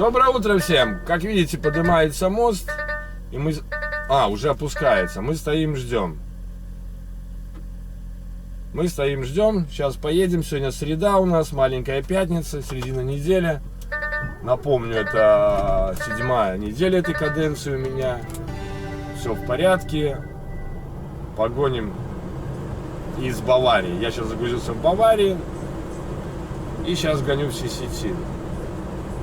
Доброе утро всем! Как видите, поднимается мост, и мы... уже опускается. Мы стоим, ждем. Сейчас поедем. Сегодня среда у нас, маленькая пятница, середина недели. Напомню, это 7-я неделя этой каденции у меня. Все в порядке. Погоним из Баварии. Я сейчас загрузился в Баварии. И сейчас гоню в CCT.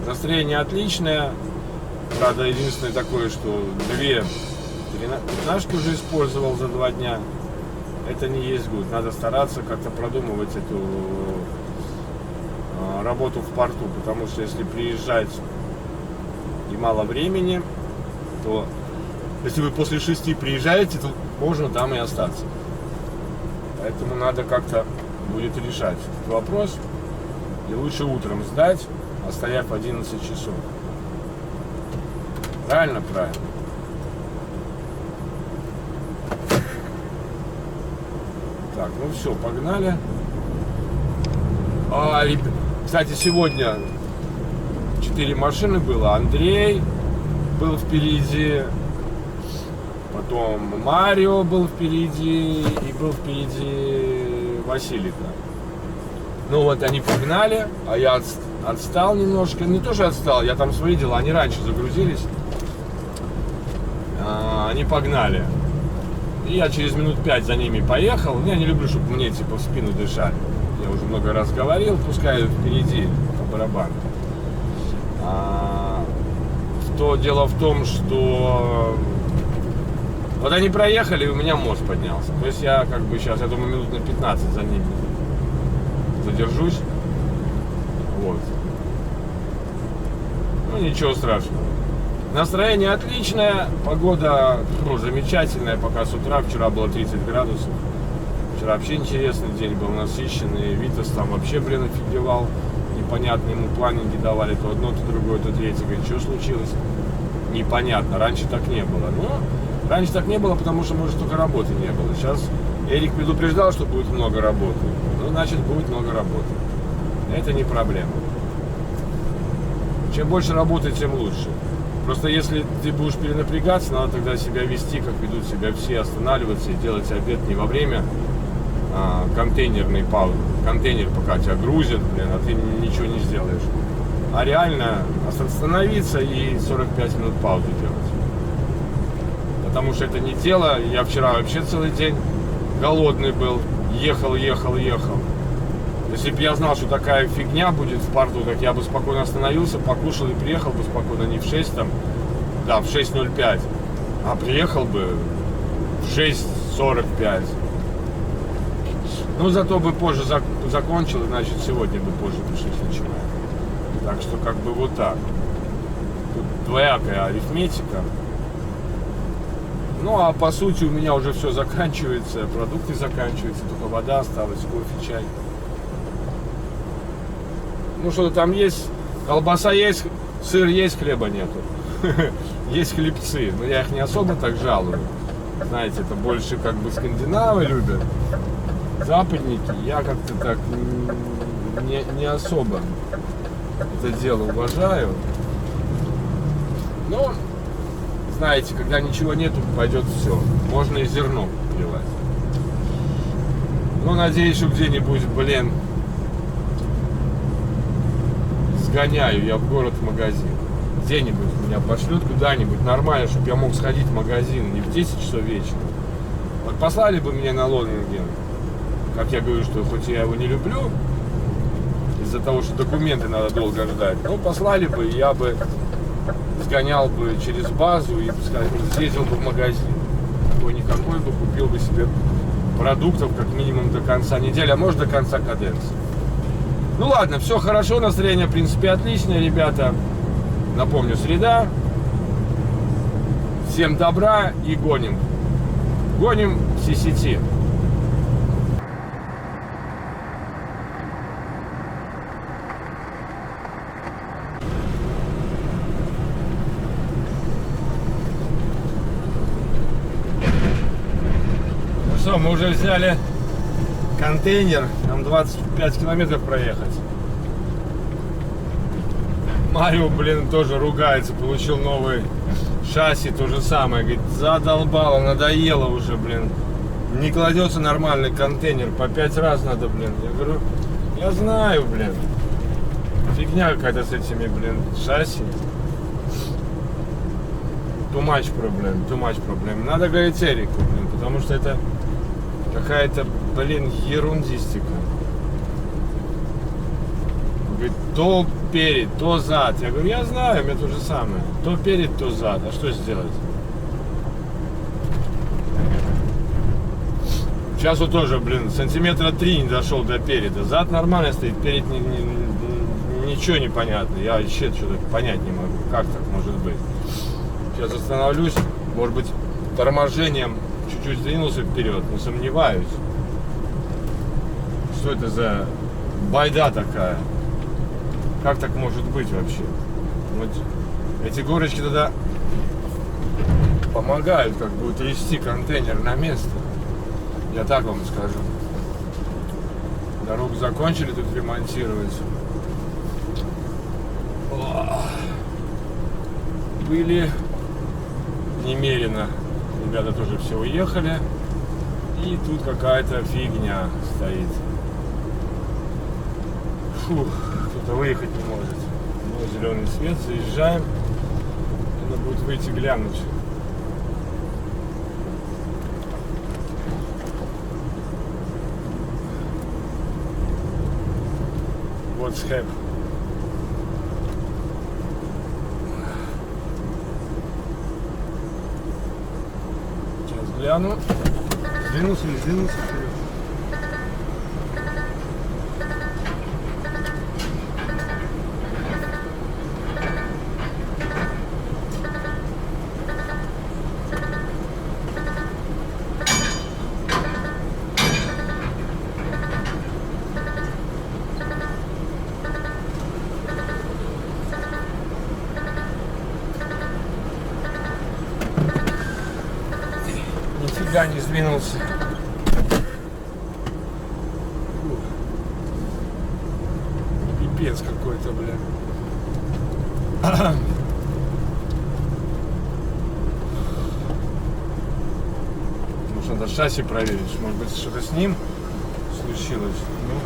Настроение отличное. Правда, единственное такое, что 2 15-шки уже использовал за 2 дня. Это не есть гуд. Надо стараться как-то продумывать эту работу в порту. Потому что если приезжать и мало времени, то если вы после 6 приезжаете, то можно там и остаться. Поэтому надо как-то будет решать этот вопрос. И лучше утром сдать, отстояв 11 часов. Правильно? Правильно. Так, ну все, погнали. Кстати, сегодня 4 машины было. Андрей был впереди. Потом Марио был впереди. И был впереди Василий. Ну вот они погнали, а я отстал немножко. Не то, что отстал, я там свои дела, они раньше загрузились. Они погнали. И я через минут 5 за ними поехал. Я не люблю, чтобы мне типа в спину дышали. Я уже много раз говорил, пускай впереди по барабану. То дело в том, что вот они проехали, и у меня мост поднялся. То есть я как бы сейчас, я думаю, минут на 15 за ними задержусь. Вот. Ну ничего страшного. Настроение отличное, погода замечательная, пока с утра, вчера было 30 градусов. Вчера вообще интересный день был, насыщенный. Витас там вообще, офигевал. Непонятно, ему планинги давали, то одно, то другое, то третье. Говорит, что случилось? Непонятно, раньше так не было. Но раньше так не было, потому что, может, только работы не было. Сейчас Эрик предупреждал, что будет много работы. Ну, значит, будет много работы. Это не проблема. Чем больше работы, тем лучше. Просто если ты будешь перенапрягаться, надо тогда себя вести, как ведут себя все, останавливаться и делать обед не во время контейнерной паузы. Контейнер пока тебя грузят, а ты ничего не сделаешь. А реально остановиться и 45 минут паузу делать. Потому что это не тело. Я вчера вообще целый день голодный был. Ехал. Если бы я знал, что такая фигня будет в порту, так я бы спокойно остановился, покушал и приехал бы спокойно, не в 6 там, да, в 6:05, а приехал бы в 6:45. Ну, зато бы позже закончил, значит, сегодня бы позже пришли начинать. Так что, как бы вот так. Тут двоякая арифметика. Ну, а по сути у меня уже все заканчивается, продукты заканчиваются, только вода осталась, кофе, чай. Ну, что-то там есть, колбаса есть, сыр есть, хлеба нету. Есть хлебцы, но я их не особо так жалую. Знаете, это больше как бы скандинавы любят. Западники, я как-то так не особо это дело уважаю. Но, знаете, когда ничего нету, пойдет все. Можно и зерно поливать. Но надеюсь, что где-нибудь, сгоняю я в город в магазин. Где-нибудь меня пошлют куда-нибудь нормально, чтобы я мог сходить в магазин не в 10 часов вечера. Вот послали бы меня на Лонинген. Как я говорю, что хоть я его не люблю, из-за того, что документы надо долго ждать, но послали бы, и я бы сгонял бы через базу и, скажем, съездил бы в магазин. Какой-никакой бы купил бы себе продуктов как минимум до конца недели, а может до конца каденции. Ну ладно, все хорошо, настроение в принципе отличное, ребята. Напомню, среда. Всем добра и гоним. Гоним в CCT. Все, мы уже взяли контейнер, нам 25 километров проехать. Марио, блин, тоже ругается, получил новый шасси, то же самое. Говорит, задолбало, надоело уже, блин. Не кладется нормальный контейнер, по 5 раз надо, блин. Я говорю, я знаю, блин. Фигня какая-то с этими, блин, шасси. Too much проблем. Надо говорить Эрику, блин, потому что это какая-то, блин, ерундистика. Говорит, то перед, то зад. Я говорю, я знаю, у меня то же самое. То перед, то зад. А что сделать? Сейчас вот тоже, блин, сантиметра 3 не дошел до переда. Зад нормально стоит, перед ничего не понятно. Я вообще что-то понять не могу. Как так может быть? Сейчас остановлюсь. Может быть, торможением чуть-чуть сдвинулся вперед. Но сомневаюсь. Что это за байда такая? Как так может быть вообще? Вот эти горочки тогда помогают как бы утрясти контейнер на место. Я так вам скажу. Дорогу закончили тут ремонтировать. Были немерено. Ребята тоже все уехали. И тут какая-то фигня стоит. Фух, кто-то выехать не может. Ну, зеленый свет, заезжаем. Надо будет выйти глянуть. What's happening? Сейчас гляну. Сдвинулся или сдвинулся вперед? Нифига не сдвинулся. Пипец какой-то, бля. Может, надо шасси проверить. Может быть, что-то с ним случилось. Ну.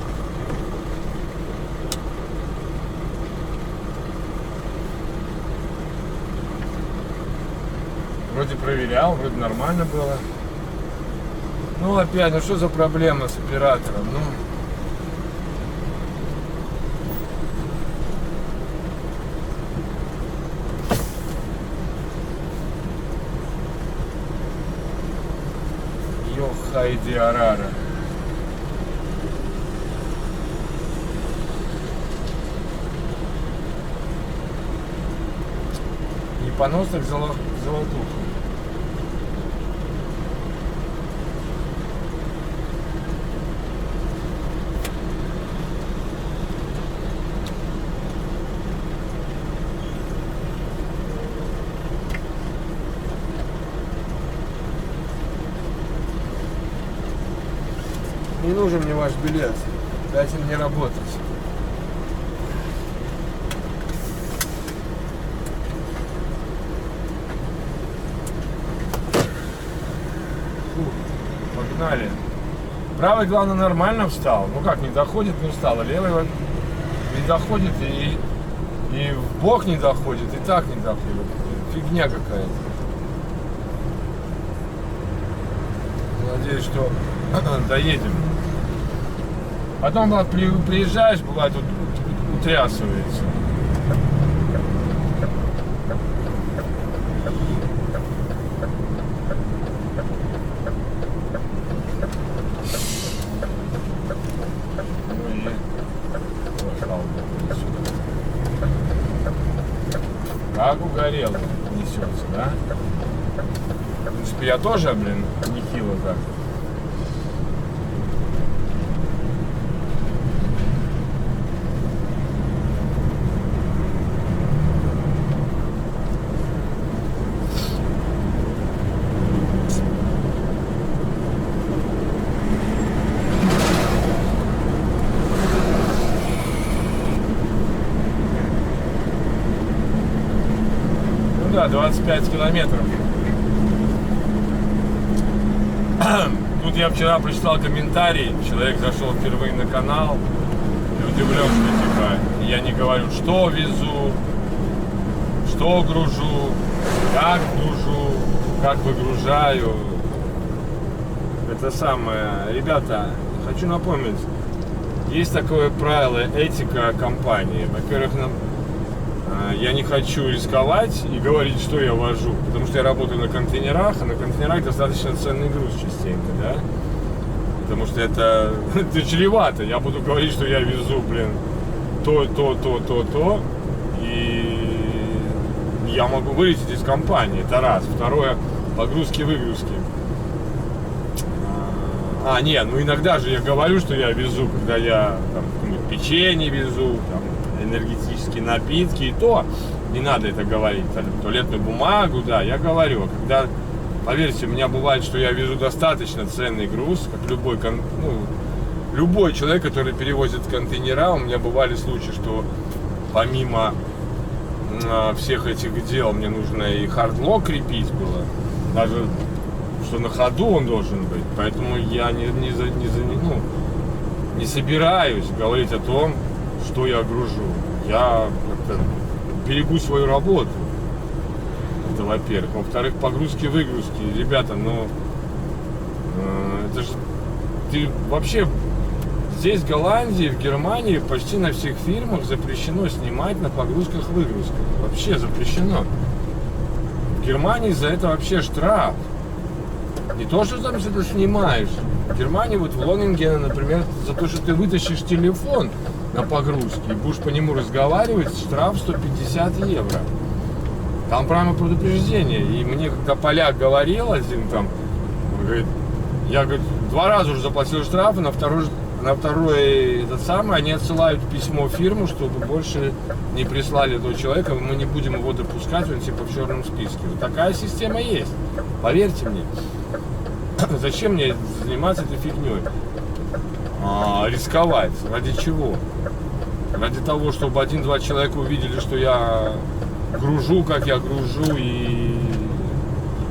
Вроде проверял, вроде нормально было. Ну опять, ну что за проблема с оператором? Ну. Йохайди Арара. Не понос, так золотуха. Не нужен мне ваш билет. Дайте мне работать. Фу, погнали. Правый, главное, нормально встал. Ну как, не доходит, не встал. А левый вот не доходит и в бок не доходит, и так не доходит. Фигня какая-то. Надеюсь, что доедем. Потом, бывает, приезжаешь, бывает, тут утрясывается. Ну и... Ой, слава богу, сюда. Как угорел несется, да? В принципе, я тоже, блин, нехило так. да, 25 километров. Тут я вчера прочитал комментарий, человек зашел впервые на канал и удивлен, что типа я не говорю, что везу, что гружу, как выгружаю. Это самое. Ребята, хочу напомнить, есть такое правило, этика компании. Во-первых, я не хочу рисковать и говорить, что я вожу, потому что я работаю на контейнерах, а на контейнерах достаточно ценный груз частенько, да? Потому что это чревато. Я буду говорить, что я везу, то, и я могу вылететь из компании. Это раз. Второе, погрузки-выгрузки. Нет, иногда же я говорю, что я везу, когда я там печенье везу, там, энергетические напитки, и то не надо это говорить. Туалетную бумагу, да, я говорю. Когда, поверьте, у меня бывает, что я везу достаточно ценный груз, как любой человек, который перевозит контейнера. У меня бывали случаи, что помимо всех этих дел мне нужно и хардлок крепить было, даже что на ходу он должен быть. Поэтому я не собираюсь говорить о том, что я гружу. Я как-то берегу свою работу. Это во-первых. Во-вторых, погрузки-выгрузки. Ребята, это же ты вообще здесь, в Голландии, в Германии, почти на всех фирмах запрещено снимать на погрузках-выгрузках. Вообще запрещено. В Германии за это вообще штраф. Не то, что там что-то снимаешь. В Германии, вот в Лонингене, например, за то, что ты вытащишь телефон на погрузке и будешь по нему разговаривать, штраф 150 евро. Там прямо предупреждение. И мне, когда поляк говорил один там, говорит, я, говорит, 2 раза уже заплатил штраф, и на второй они отсылают письмо в фирму, чтобы больше не прислали этого человека, мы не будем его допускать, он типа в черном списке. Вот такая система есть. Поверьте мне. Зачем мне заниматься этой фигней? Рисковать. Ради чего? Ради того, чтобы 1-2 человека увидели, что я гружу, как я гружу, и...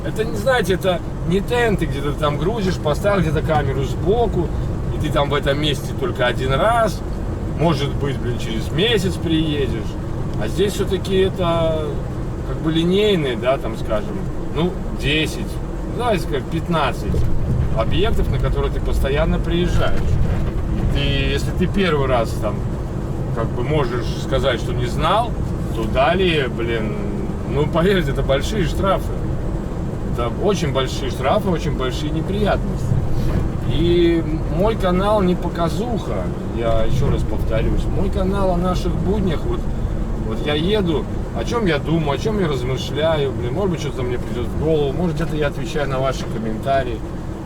Это, не знаете, это не тенты, где ты там грузишь, поставил где-то камеру сбоку, и ты там в этом месте только 1 раз, может быть, через месяц приедешь. А здесь все-таки это как бы линейные, да, там, скажем, 10, давайте сказать, 15 объектов, на которые ты постоянно приезжаешь. И если ты первый раз там как бы можешь сказать, что не знал, то далее, поверьте, это большие штрафы. Это очень большие штрафы, очень большие неприятности. И мой канал не показуха, я еще раз повторюсь. Мой канал о наших буднях. Вот я еду, о чем я думаю, о чем я размышляю, может быть, что-то мне придет в голову, может, где-то я отвечаю на ваши комментарии.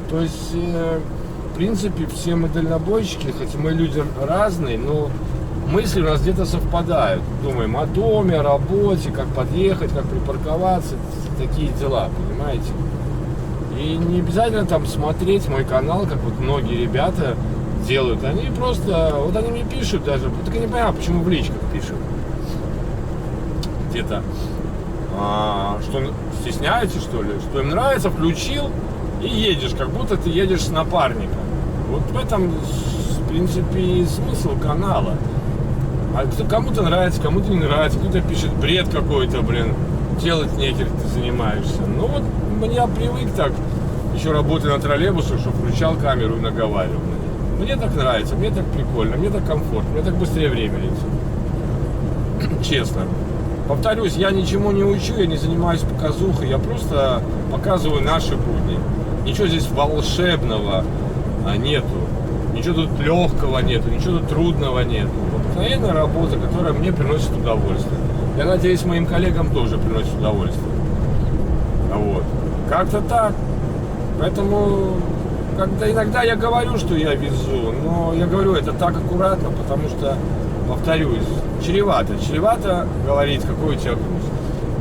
То есть, в принципе, все мы дальнобойщики, хоть мы люди разные, но мысли у нас где-то совпадают. Думаем о доме, о работе, как подъехать, как припарковаться, такие дела, понимаете? И не обязательно там смотреть мой канал, как вот многие ребята делают. Они просто, вот они мне пишут даже, так я не понимаю, почему в личках пишут. Где-то, что стесняются, что ли, что им нравится, включил и едешь, как будто ты едешь с напарником. Вот в этом, в принципе, и смысл канала. А кому-то нравится, кому-то не нравится, кто-то пишет бред какой-то, делать нехер, ты занимаешься. Ну вот я привык так, еще работая на троллейбусе, что включал камеру и наговаривал. Мне так нравится, мне так прикольно, мне так комфортно, мне так быстрее время летит. Честно. Повторюсь, я ничему не учу, я не занимаюсь показухой, я просто показываю наши будни. Ничего здесь волшебного нету, ничего тут легкого нету, ничего тут трудного нету. Обыкновенная работа, которая мне приносит удовольствие. Я надеюсь, моим коллегам тоже приносит удовольствие. Вот. Как-то так. Поэтому иногда я говорю, что я везу, но я говорю это так аккуратно, потому что, повторюсь, чревато говорить, какой у тебя груз.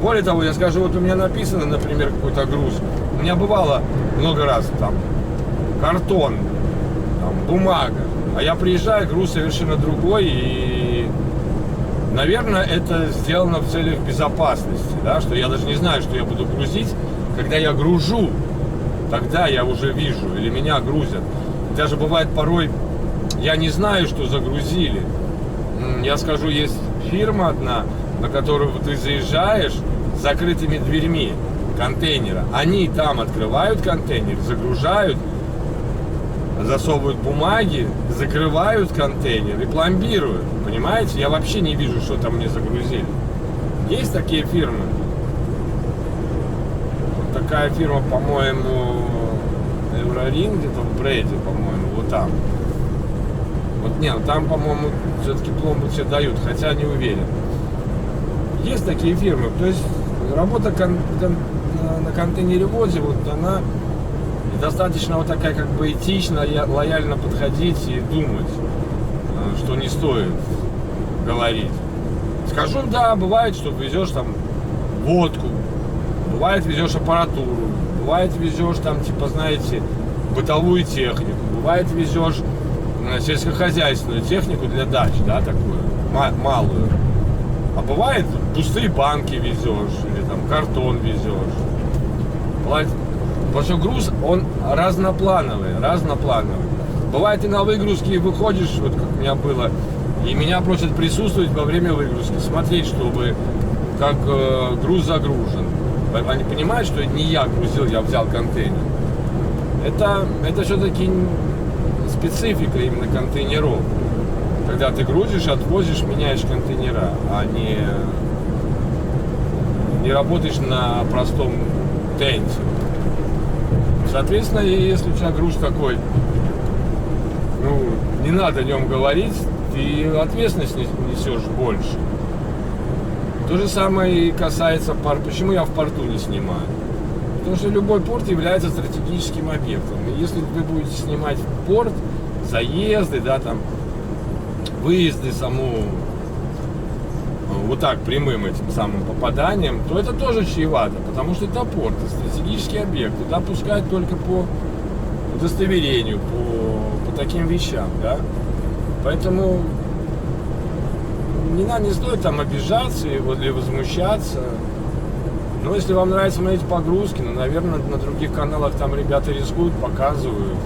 Более того, я скажу, вот у меня написано, например, какой-то груз. У меня бывало много раз там картон, там, бумага. А я приезжаю, груз совершенно другой, и Наверное, это сделано в целях безопасности, да, что я даже не знаю, что я буду грузить. Когда я гружу, тогда я уже вижу, или меня грузят. Даже бывает порой, я не знаю, что загрузили. Я скажу, есть фирма одна, на которую ты заезжаешь с закрытыми дверьми контейнера. Они там открывают контейнер, загружают, засовывают бумаги, закрывают контейнер и пломбируют. Понимаете? Я вообще не вижу, что там мне загрузили. Есть такие фирмы. Вот такая фирма, по-моему, Евроринг, где-то в Брэде, по-моему, вот там. Вот нет, там, по-моему, все-таки пломбу все дают, хотя не уверен. Есть такие фирмы. То есть работа на контейнеровозе, вот она достаточно вот такая как бы этично, лояльно подходить и думать, что не стоит говорить. Скажу, да, бывает, что везешь там водку, бывает везешь аппаратуру, бывает везешь там, типа, знаете, бытовую технику, бывает везешь сельскохозяйственную технику для дач, да, такую, малую. А бывает пустые банки везешь, или там картон везешь. Потому что груз, он разноплановый. Бывает и на выгрузке выходишь, вот как у меня было, и меня просят присутствовать во время выгрузки, смотреть, чтобы как груз загружен. Они понимают, что это не я грузил, я взял контейнер. Это все-таки специфика именно контейнеров. Когда ты грузишь, отвозишь, меняешь контейнера, а не работаешь на простом тенте. Соответственно, если у тебя груз такой, ну, не надо о нем говорить, ты ответственность несешь больше. То же самое и касается порта. Почему я в порту не снимаю? Потому что любой порт является стратегическим объектом. И если вы будете снимать порт, заезды, да, там, выезды саму, вот так прямым этим самым попаданием, то это тоже чревато, потому что это порт, это стратегический объект. Туда пускают только по удостоверению, по таким вещам, да. Поэтому не стоит там обижаться или возмущаться. Но если вам нравится смотреть погрузки, ну, наверное, на других каналах там ребята рискуют, показывают.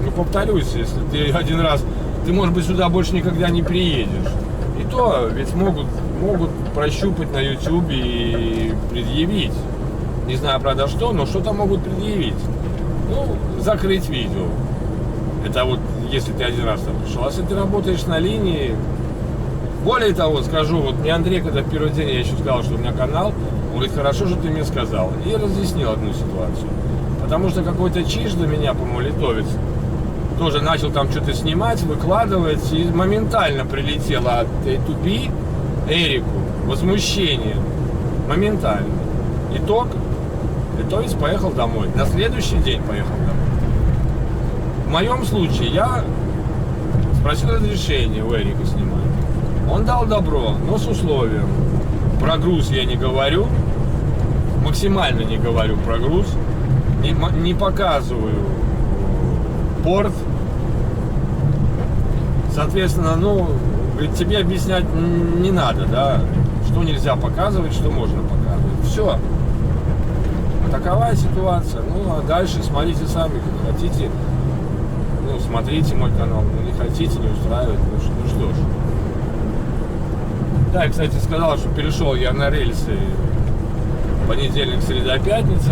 Ну, повторюсь, если ты один раз, ты, может быть, сюда больше никогда не приедешь. И то ведь могут прощупать на YouTube и предъявить. Не знаю, правда, что, но что-то могут предъявить. Ну, закрыть видео. Это вот, если ты один раз там пришел. А если ты работаешь на линии... Более того, скажу, вот мне Андрей, когда в первый день я еще сказал, что у меня канал, он говорит, хорошо, что ты мне сказал. И я разъяснил одну ситуацию. Потому что какой-то чиж до меня, по-моему, литовец, тоже начал там что-то снимать, выкладывать, и моментально прилетело от A2B Эрику возмущение. Моментально. Итог, литовец поехал домой. На следующий день поехал домой. В моем случае я спросил разрешение у Эрика снимать. Он дал добро, но с условием. Про груз я не говорю, максимально не говорю про груз, не показываю порт. Соответственно, ну, говорит, тебе объяснять не надо, да, что нельзя показывать, что можно показывать. Все. Такова ситуация. Ну, а дальше смотрите сами, как хотите. Ну, смотрите мой канал, ну, не хотите, не устраивает, ну что ж. Да, я, кстати, сказал, что перешел я на рельсы понедельник, среда, пятница.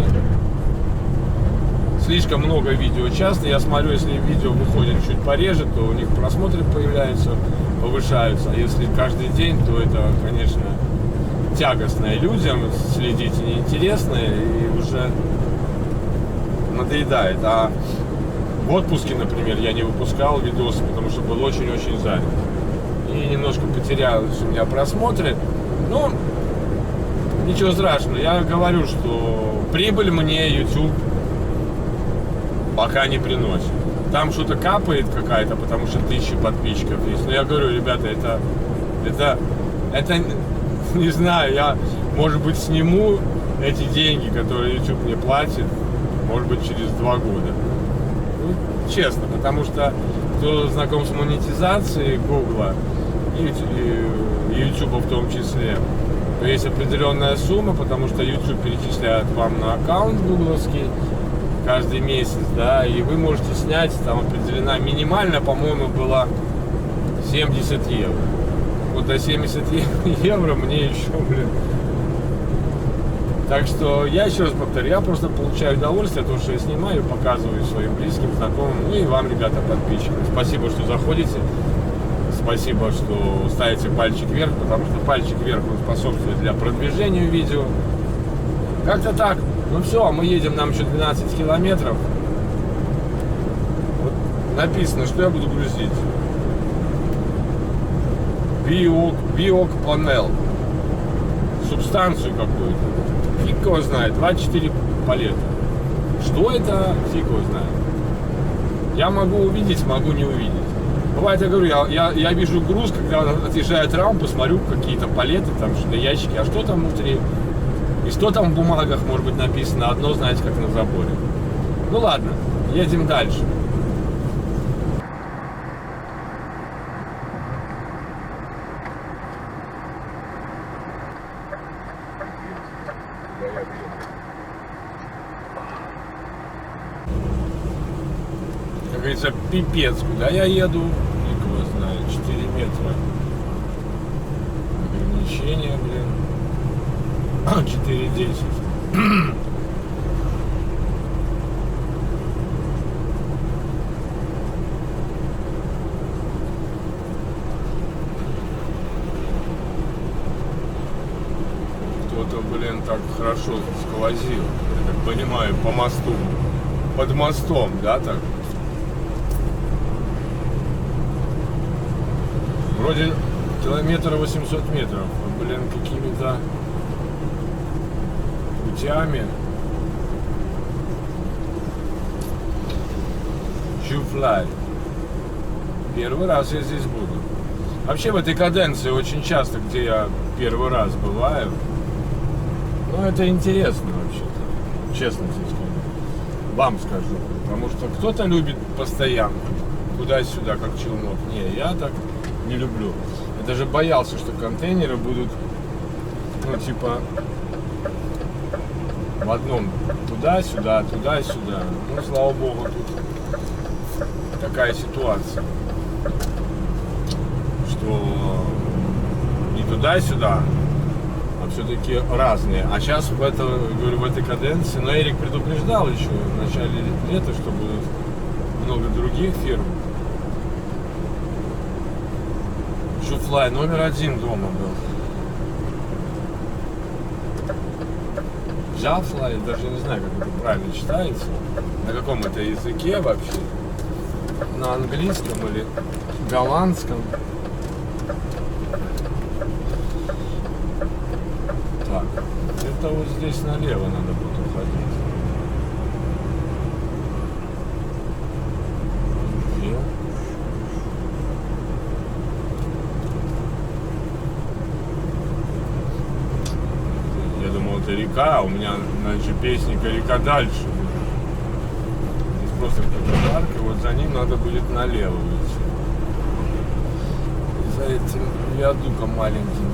Слишком много видео часто. Я смотрю, если видео выходит чуть пореже, то у них просмотры появляются, повышаются. А если каждый день, то это, конечно, тягостно и людям следить и неинтересно, и уже надоедает. А в отпуске, например, я не выпускал видосы, потому что был очень-очень занят. И немножко потерялось у меня просмотры. Ну, ничего страшного. Я говорю, что прибыль мне YouTube пока не приносит. Там что-то капает какая-то, потому что 1000 подписчиков есть. Но я говорю, ребята, это не знаю, я, может быть, сниму эти деньги, которые YouTube мне платит, может быть, через 2 года. Ну, честно, потому что кто знаком с монетизацией Гугла и YouTube, YouTube в том числе, то есть определенная сумма, потому что YouTube перечисляет вам на аккаунт гугловский каждый месяц, да, и вы можете снять, там определена минимально, по-моему, была 70 евро. Вот до 70 евро мне еще, блин. Так что я еще раз повторю, я просто получаю удовольствие от того, что я снимаю, показываю своим близким, знакомым, ну и вам, ребята, подписчики. Спасибо, что заходите, спасибо, что ставите пальчик вверх, потому что пальчик вверх он способствует для продвижения видео. Как-то так. Ну все, мы едем, нам еще 12 километров. Вот написано, что я буду грузить. Биок-панел. Субстанцию какую-то. Фиг его знает. 24 палета. Что это? Фиг его знает. Я могу увидеть, могу не увидеть. Бывает, я говорю, я вижу груз, когда отъезжает рампу, смотрю какие-то палеты, там что-то ящики, а что там внутри? И что там в бумагах может быть написано? Одно, знаете, как на заборе. Ну ладно, едем дальше. Как говорится, пипец, куда я еду, никого знает, 4 метра. Ограничения, блин. 4:10. Кто-то, блин, так хорошо сквозил, я так понимаю, по мосту. Под мостом, да, так? Вроде километр 800 метров, блин, какими-то путями. Чуфлай. Первый раз я здесь буду. Вообще в этой каденции очень часто, где я первый раз бываю. Ну, это интересно вообще-то, честно тебе скажу. Вам скажу. Потому что кто-то любит постоянно туда-сюда, как челнок. Не, я так не люблю. Я даже боялся, что контейнеры будут, ну, типа, в одном туда-сюда, туда-сюда. Ну, слава богу, тут такая ситуация, что не туда-сюда, а все-таки разные. А сейчас в этой каденции, но Эрик предупреждал еще в начале лета, что будут много других фирм. Шуфлай номер 1 дома был. Джафлай, даже не знаю, как это правильно читается. На каком это языке вообще? На английском или голландском? Так, это вот здесь налево надо будет уходить. Где? Я думал, это река, а у меня на GPS-ника река дальше. Здесь просто какой-то парк, и вот за ним надо будет налево идти. И за этим виадуком маленьким.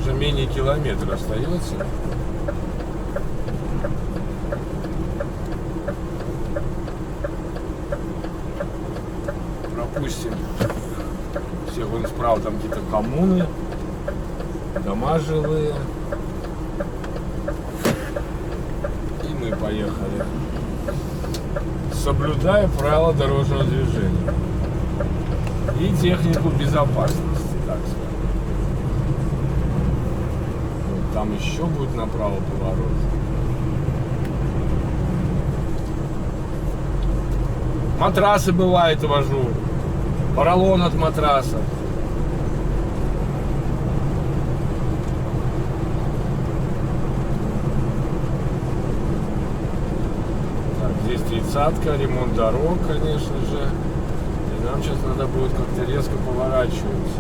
Уже менее километра остается. Пропустим всех. Вон справа там какие-то коммуны, дома жилые. И мы поехали, соблюдая правила дорожного движения и технику безопасности, так сказать. Там еще будет направо поворот. Матрасы бывает вожу. Поролон от матраса. Так, здесь 30-ка, ремонт дорог, конечно же. И нам сейчас надо будет как-то резко поворачивать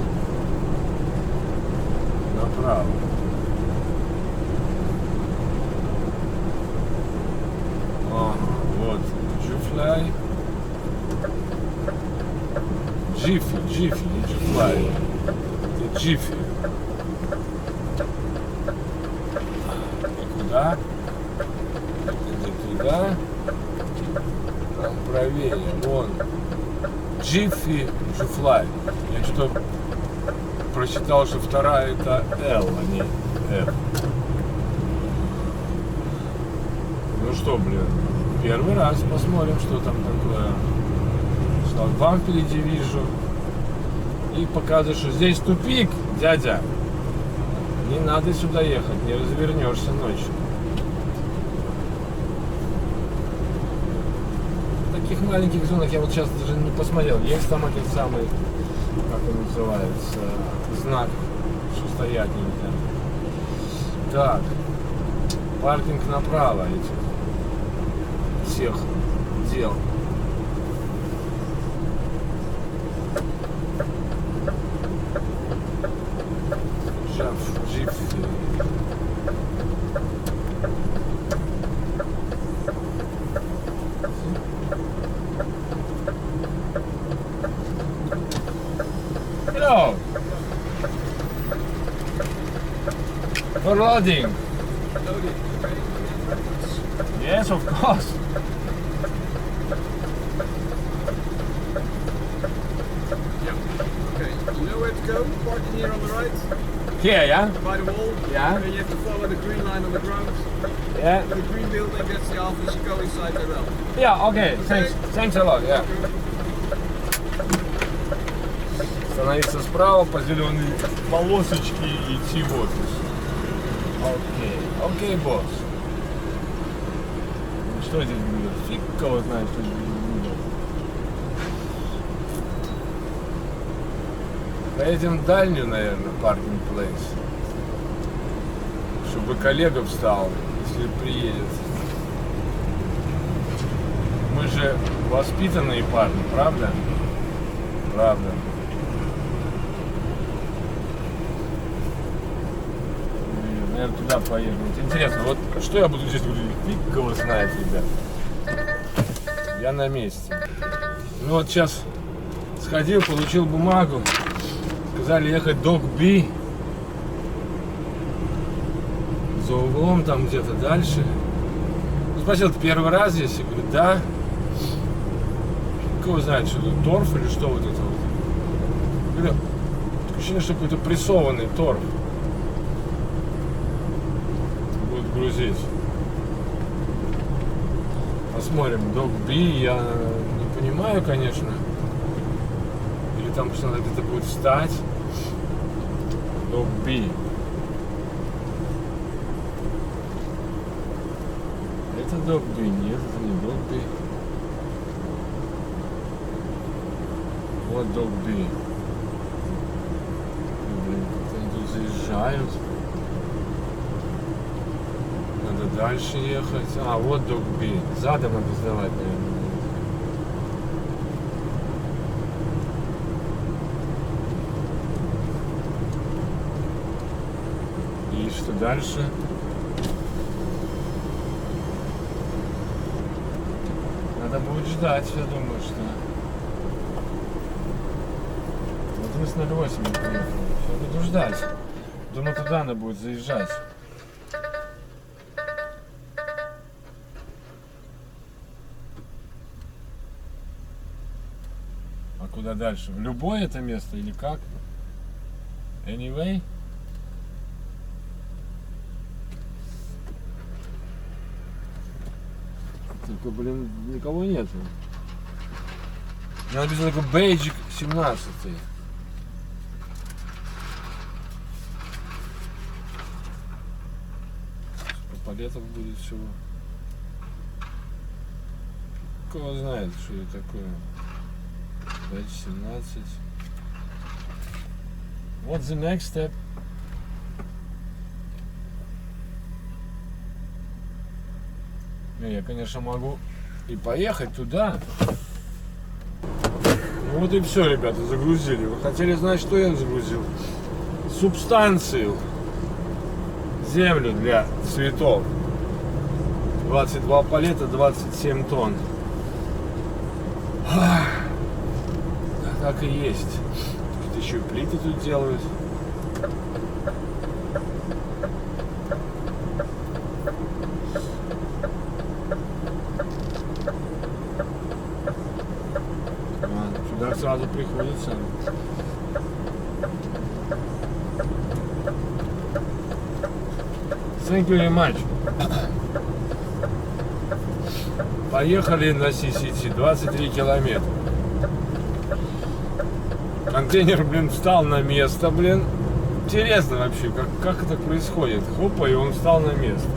направо. Вот, Джуфлай. Джифи, не Джуфлай. Джифи. И куда? Это не туда. Там правее. Вон. Джифи, Джифлай. Я что-то прочитал, что вторая это L, а не F. Ну что, блин, первый раз посмотрим, что там такое. Шлагбаум впереди вижу. И показывает, что здесь тупик, дядя. Не надо сюда ехать, не развернешься ночью. В таких маленьких зонах я вот сейчас даже не посмотрел. Есть там этот самый, как он называется, знак, что стоять нельзя. Так, паркинг направо этих всех дел. Джифи. Hello. For loading. Yes, of course. Okay, you know where to go? Parking here on the right, Here, yeah? by the wall. Yeah. And then you have to follow the green line on the ground. Yeah. The green building, that's the office, you go inside the realm. Yeah, okay. Thanks. Thanks a lot, yeah. Становиться справа по зеленой полосочке и идти в офис. Окей. Окей, босс. Ну, что здесь будет? Фиг кого знает, что здесь будет. Поедем в дальнюю, наверное, паркинг плейс. Чтобы коллега встал, если приедет. Мы же воспитанные парни, правда? Правда. Наверное, туда поеду. Вот интересно, вот что я буду здесь говорить? Фиг кого знает, ребят. Я на месте. Ну вот сейчас сходил, получил бумагу. Сказали ехать Док Би. За углом там где-то дальше. Ну, спросил, ты первый раз здесь? Я говорю, да. Кого знает, что тут торф или что вот это вот. Я говорю, такое ощущение, что какой-то прессованный торф. Будут грузить. Посмотрим. Док Би, я не понимаю, конечно. Или там что надо где-то будет встать. Док Би. Это Док Би, нет, это не Док Би. Вот Док Би. Блин, как они тут заезжают. Надо дальше ехать. А, вот Док Би. Задом надо сдавать, наверное. И что дальше? Надо будет ждать, я думаю, что... Вот мы с 08 приехали. Сейчас буду ждать. Думаю, туда надо будет заезжать. А куда дальше? В любое это место или как? Anyway? Только, блин, никого нету. Мне написано такой бейджик 17. Палетов будет всего. Кто знает, что это такое. Бейдж 17. What's the next step? Я, конечно, могу и поехать туда. Ну вот и все, ребята, загрузили. Вы хотели знать, что я загрузил? Субстанцию. Землю для цветов. 22 палета, 27 тонн. Так и есть. Тут еще и плиты тут делают. Сюда сразу приходится. Thank you very much. Поехали на CCT, 23 километра. Контейнер, блин, встал на место, блин. Интересно вообще, как это происходит. Хопа, и он встал на место.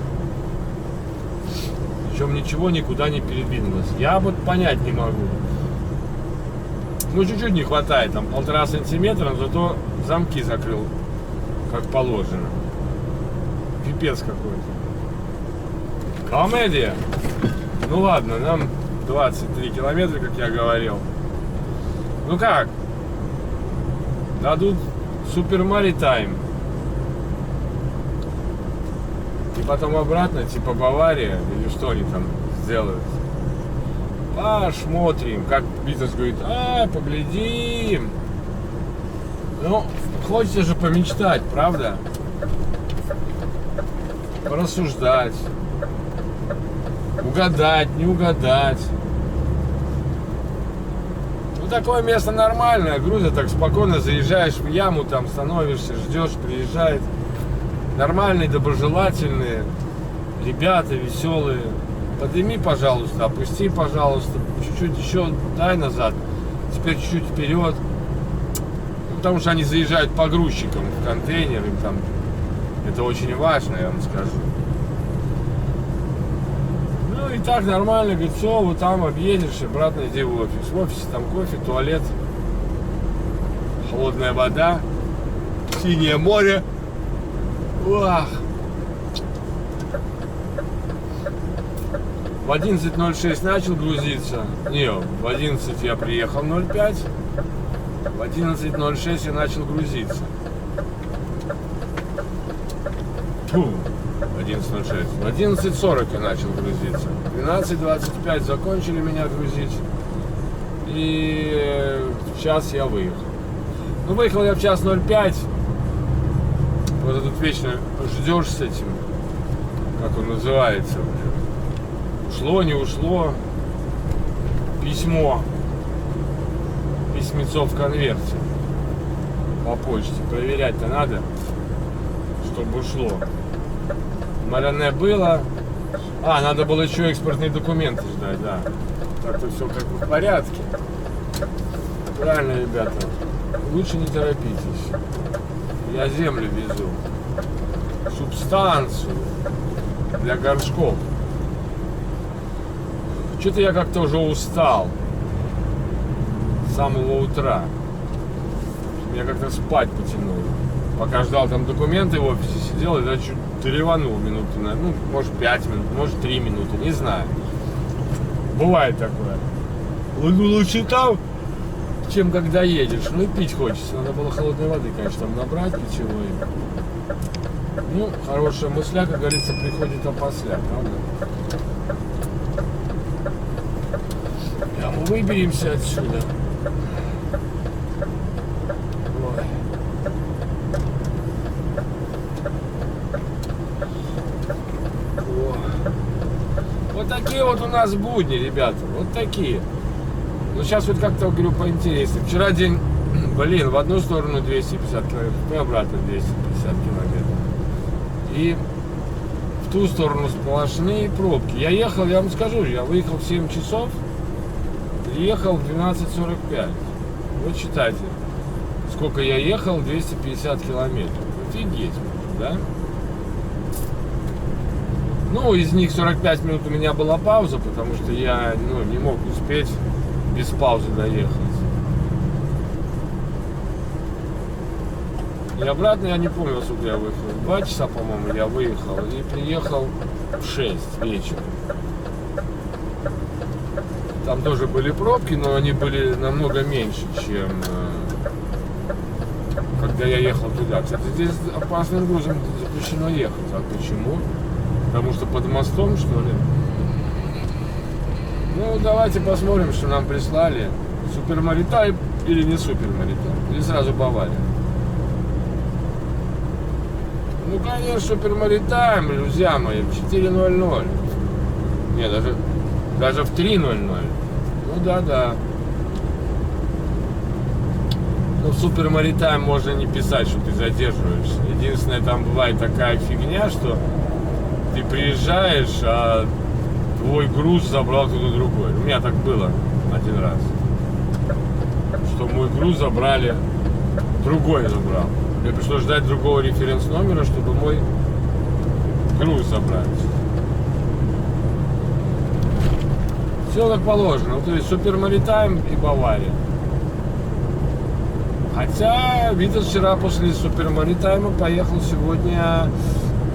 Причем ничего никуда не передвинулось. Я вот понять не могу. Ну, чуть-чуть не хватает, там 1,5 сантиметра, но зато замки закрыл, как положено. Пипец какой-то. Комедия. Ну ладно, нам 23 километра, как я говорил. Ну как? Дадут Super Maritime. И потом обратно, типа Бавария, или что они там сделают. Посмотрим, как бизнес говорит, поглядим. Ну, хочется же помечтать, правда? Порассуждать. Угадать, не угадать. Ну, такое место нормальное. Грузия, так спокойно заезжаешь в яму, там становишься, ждешь, приезжает. Нормальные, доброжелательные ребята, веселые. Подними, пожалуйста, опусти, пожалуйста. Чуть-чуть еще дай назад. Теперь чуть-чуть вперед. Потому что они заезжают погрузчикам в контейнер. Им там... Это очень важно, я вам скажу. Ну и так нормально, говорит, все, вот там объедешь, обратно иди в офис. В офисе там кофе, туалет, холодная вода, синее море. Уах. В 11:06 начал грузиться. Не, в 11 я приехал 05. В 11:06 я начал грузиться. Фу, 11:06. В 11:40 я начал грузиться. В 12:25 закончили меня грузить. И в час я выехал. Ну, выехал я в час 05. Вот тут вечно ждешь с этим, как он называется уже. Ушло, не ушло. Письмо. Письмецо в конверте. По почте. Проверять-то надо, чтобы ушло. Маляне было. Надо было еще экспортные документы ждать, да. Так-то все как бы в порядке. Правильно, ребята. Лучше не торопитесь. Я землю везу. Субстанцию для горшков. Что-то я как-то уже устал с самого утра. Меня как-то спать потянуло. Пока ждал там документы в офисе, сидел и чуть дереванул минуты, ну, может 5 минут, может 3 минуты, не знаю. Бывает такое. Лучше там, чем когда едешь. Ну и пить хочется. Надо было холодной воды, конечно, там набрать питьевой. Ну, хорошая мысля, как говорится, приходит опосля, правда? Мы выберемся отсюда. Ой. Вот такие вот у нас будни, ребята. Вот такие. Ну, сейчас вот как-то, говорю, поинтереснее. Вчера день, блин, в одну сторону 250 километров, и обратно 250 километров. И в ту сторону сплошные пробки. Я ехал, я вам скажу, я выехал в 7 часов. Ехал в 12:45. Вот считайте, сколько я ехал, 250 километров. Офигеть, да? Ну, из них 45 минут у меня была пауза, потому что я не мог успеть без паузы доехать. И обратно я не помню, во сколько я выехал. 2 часа, по-моему, я выехал и приехал в 6 вечера. Там тоже были пробки, но они были намного меньше, чем когда я ехал туда. Кстати, здесь опасным грузом запрещено ехать. А почему? Потому что под мостом, что ли? Ну, давайте посмотрим, что нам прислали. Super Maritime или не Super Maritime? Или сразу Бавария? Ну, конечно, супермаритайм, друзья мои, в 4:00. Не, даже в 3:00. Ну да. Ну, в супермаритайм можно не писать, что ты задерживаешься. Единственное, там бывает такая фигня, что ты приезжаешь, а твой груз забрал кто-то другой. У меня так было один раз. Что мой груз забрали, другой забрал. Мне пришлось ждать другого референс-номера, чтобы мой груз забрать. Все как положено. То есть супермаритайм и Бавария. Хотя Витас вчера после супермаритайма поехал сегодня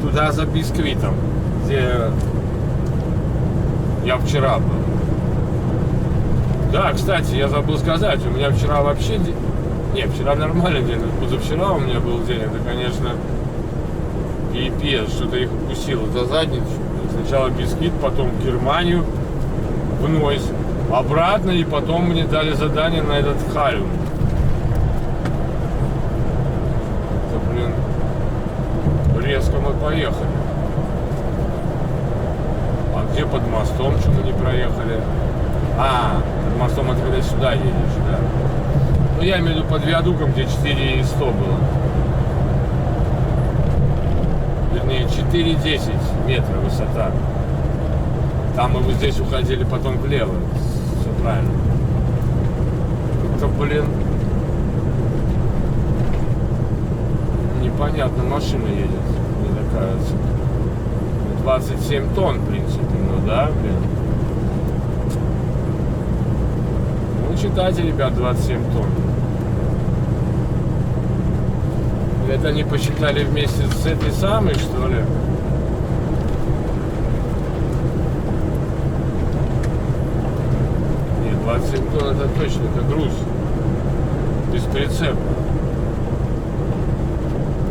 туда за бисквитом, где я вчера был. Да, кстати, я забыл сказать, у меня вчера вообще... Не, вчера нормальный день, позавчера у меня был день, это, конечно, пипец, что-то их укусило за задницу. Сначала бисквит, потом в Германию, в Нойс, обратно, и потом мне дали задание на этот Халюм. Это, блин, резко мы поехали. А где под мостом, что мы не проехали? А, под мостом это когда сюда едешь, да. Ну, я имею в виду под виадуком, где 4100 было. Вернее, 4,10 метра высота. Там мы вот здесь уходили потом влево. Все правильно. Это, блин, непонятно, машина едет, мне кажется. 27 тонн, в принципе, ну да, блин. Ну, читайте, ребят, 27 тонн. Это они посчитали вместе с этой самой, что ли? Нет, 27 тонн это точно, это груз. Без прицепа.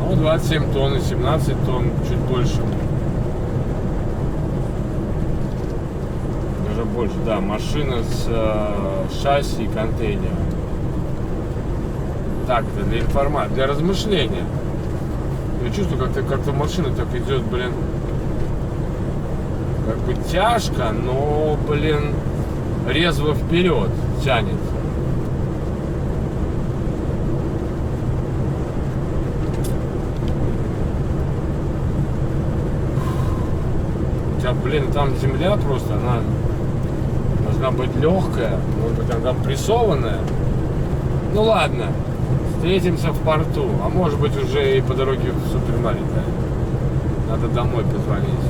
Ну, 27 тонн и 17 тонн, чуть больше. Даже больше, да, машина с шасси и контейнером. Так, это для информации, для размышления. Я чувствую, как-то машина так идет, блин, как бы тяжко, но, блин, резво вперед тянет. Хотя, блин, там земля просто, она должна быть легкая, может быть, она там прессованная. Ну ладно. Встретимся в порту, а может быть уже и по дороге в супермаркет. Надо домой позвонить.